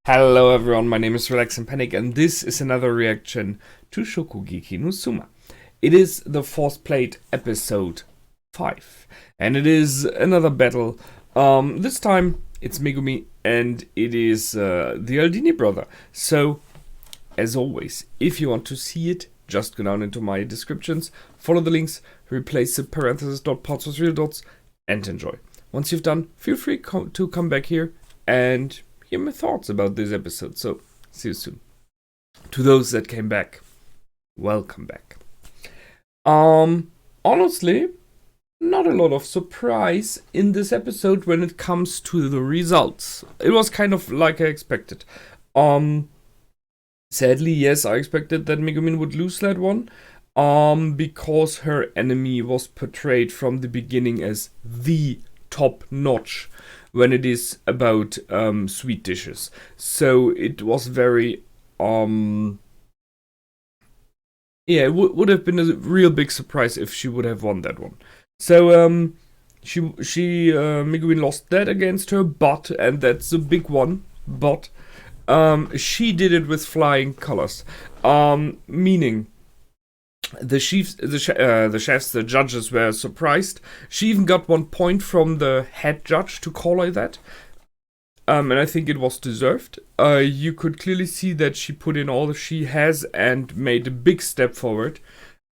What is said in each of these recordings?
Hello everyone, my name is Relax and Panic and this is another reaction to Shokugeki no Souma. It is the fourth plate episode 5 and it is another battle. This time it's Megumi and it is the Aldini brother. So as always, if you want to see it, just go down into my descriptions, follow the links, replace the parentheses dot parts with real dots and enjoy. Once you've done, feel free to come back here and hear my thoughts about this episode. So, see you soon. To those that came back, welcome back. Honestly, not a lot of surprise in this episode when it comes to the results. It was kind of like I expected. Sadly, yes, I expected that Megumin would lose that one. Because her enemy was portrayed from the beginning as the top notch when it is about sweet dishes. So it was very it would have been a real big surprise if she would have won that one. So Megumin lost that against her, but, and that's a big one, but she did it with flying colors, meaning the chefs, the judges were surprised. She even got 1 point from the head judge to call her that. And I think it was deserved. You could clearly see that she put in all she has and made a big step forward.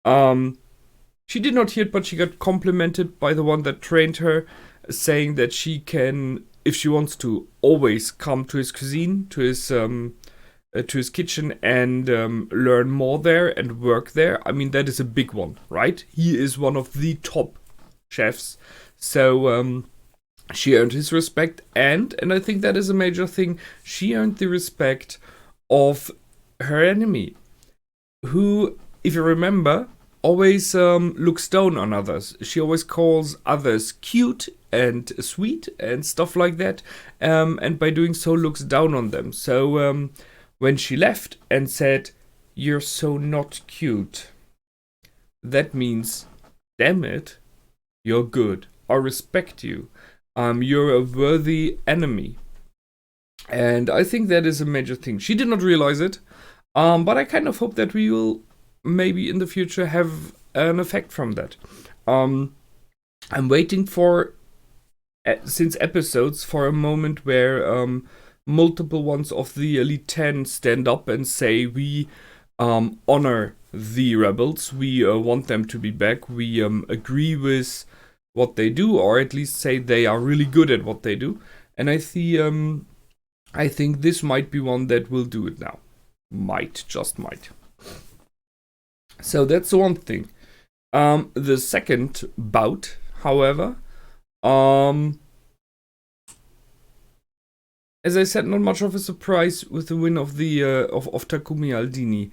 She did not hear it, but she got complimented by the one that trained her, saying that she can, if she wants to, always come to his cuisine, to his kitchen and learn more there and work there. I mean, that is a big one, right? He is one of the top chefs. So she earned his respect, and I think that is a major thing. She earned the respect of her enemy, who, if you remember, always looks down on others. She always calls others cute and sweet and stuff like that, and by doing so looks down on them. So when she left and said, "You're so not cute," that means, damn it, you're good. I respect you. You're a worthy enemy. And I think that is a major thing. She did not realize it, but I kind of hope that we will maybe in the future have an effect from that. I'm waiting for, since episodes, for a moment where multiple ones of the Elite 10 stand up and say, we honor the rebels, we want them to be back, we agree with what they do, or at least say they are really good at what they do. And I think this might be one that will do it now. Just might. So that's the one thing. The second bout, however, as I said, not much of a surprise with the win of the of Takumi Aldini,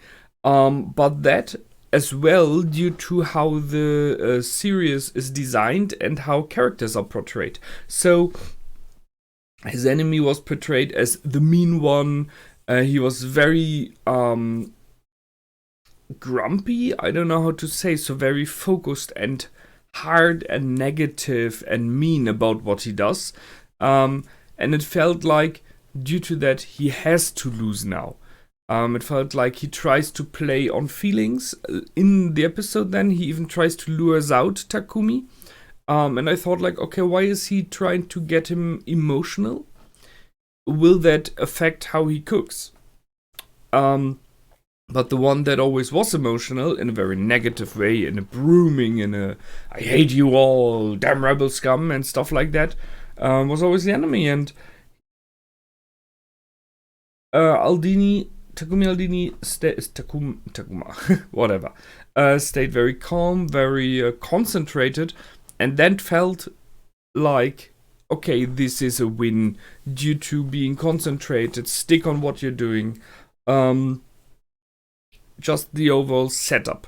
but that as well due to how the series is designed and how characters are portrayed. So his enemy was portrayed as the mean one. He was very grumpy. I don't know how to say. So very focused and hard and negative and mean about what he does. And it felt like, due to that, he has to lose now. It felt like he tries to play on feelings. In the episode then, he even tries to lure out Takumi. And I thought like, okay, why is he trying to get him emotional? Will that affect how he cooks? But the one that always was emotional, in a very negative way, in a brooming, in a "I hate you all, damn rebel scum" and stuff like that, was always the enemy. And Takumi Aldini Takuma, whatever, stayed very calm, very concentrated, and then felt like, okay, this is a win due to being concentrated, stick on what you're doing. Just the overall setup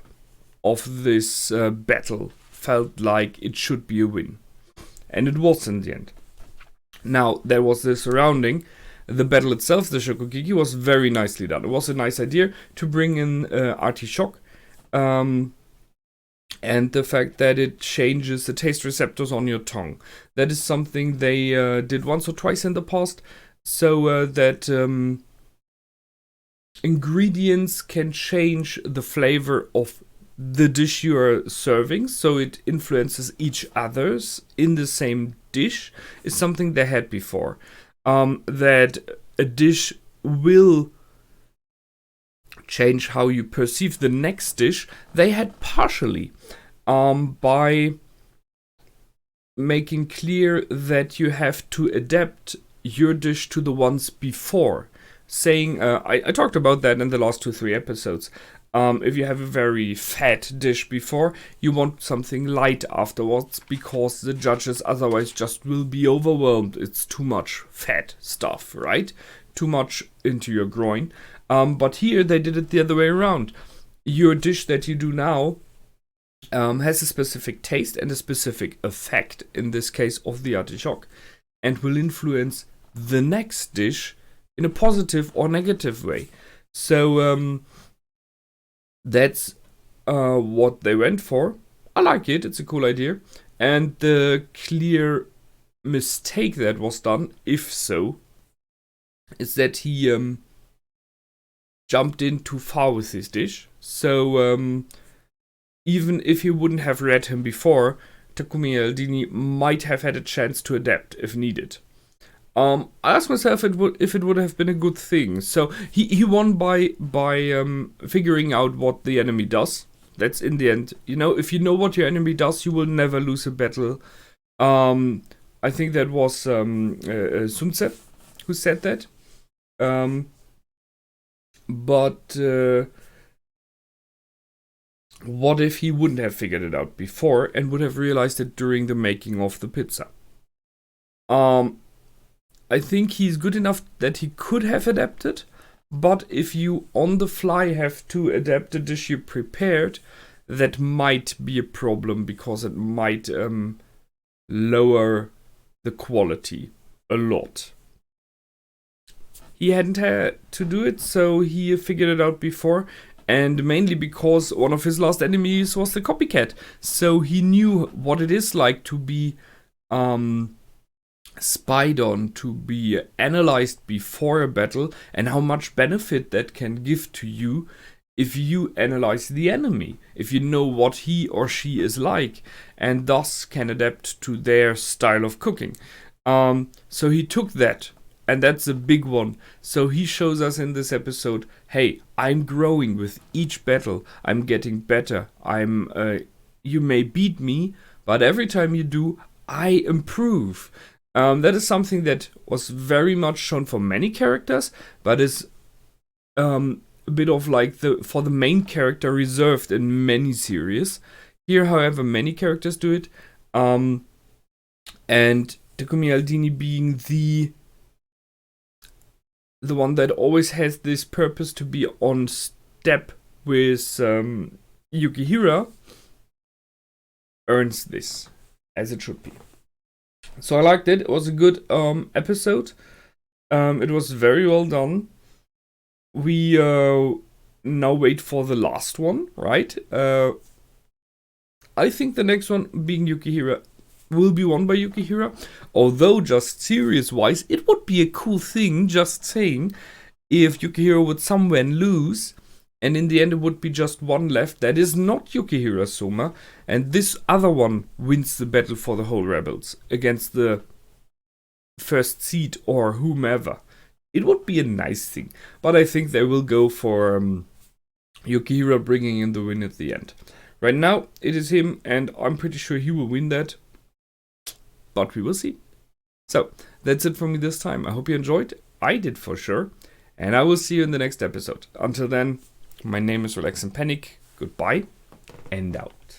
of this battle felt like it should be a win. And it was in the end. Now, there was the surrounding. The battle itself, the Shokugeki, was very nicely done. It was a nice idea to bring in Artichoke. And the fact that it changes the taste receptors on your tongue. That is something they did once or twice in the past. so that ingredients can change the flavor of the dish you are serving, so it influences each other's in the same dish, is something they had before. That a dish will change how you perceive the next dish, they had partially by making clear that you have to adapt your dish to the ones before. Saying, I talked about that in the last 2-3 episodes. If you have a very fat dish before, you want something light afterwards, because the judges otherwise just will be overwhelmed. It's too much fat stuff, right? Too much into your groin. But here they did it the other way around. Your dish that you do now has a specific taste and a specific effect, in this case of the artichoke, and will influence the next dish in a positive or negative way. So that's what they went for. I like it, it's a cool idea. And the clear mistake that was done, if so, is that he jumped in too far with his dish. So even if he wouldn't have read him before, Takumi Aldini might have had a chance to adapt if needed. I asked myself if it would have been a good thing. So he won by figuring out what the enemy does. That's in the end. If you know what your enemy does, you will never lose a battle. I think that was Sun Tzu who said that. But what if he wouldn't have figured it out before and would have realized it during the making of the pizza? I think he's good enough that he could have adapted, but if you on the fly have to adapt a dish you prepared, that might be a problem, because it might lower the quality a lot. He hadn't had to do it, so he figured it out before, and mainly because one of his last enemies was the copycat, so he knew what it is like to be spied on, to be analyzed before a battle, and how much benefit that can give to you if you analyze the enemy, if you know what he or she is like, and thus can adapt to their style of cooking. So he took that, and that's a big one. So he shows us in this episode, hey, I'm growing with each battle, I'm getting better, you may beat me, but every time you do, I improve. That is something that was very much shown for many characters, but is a bit of like for the main character reserved in many series. Here, however, many characters do it, and Takumi Aldini being the one that always has this purpose to be on step with Yukihira, earns this, as it should be. So I liked it. It was a good episode. It was very well done. We now wait for the last one, right? I think the next one, being Yukihira, will be won by Yukihira. Although, just series-wise, it would be a cool thing, just saying, if Yukihira would somewhere lose, and in the end it would be just one left that is not Yukihira Souma, and this other one wins the battle for the whole rebels against the first seed or whomever. It would be a nice thing, but I think they will go for Yukihira bringing in the win at the end. Right now it is him, and I'm pretty sure he will win that, but we will see. So that's it for me this time. I hope you enjoyed. I did for sure, and I will see you in the next episode. Until then, my name is Relax and Panic. Goodbye and out.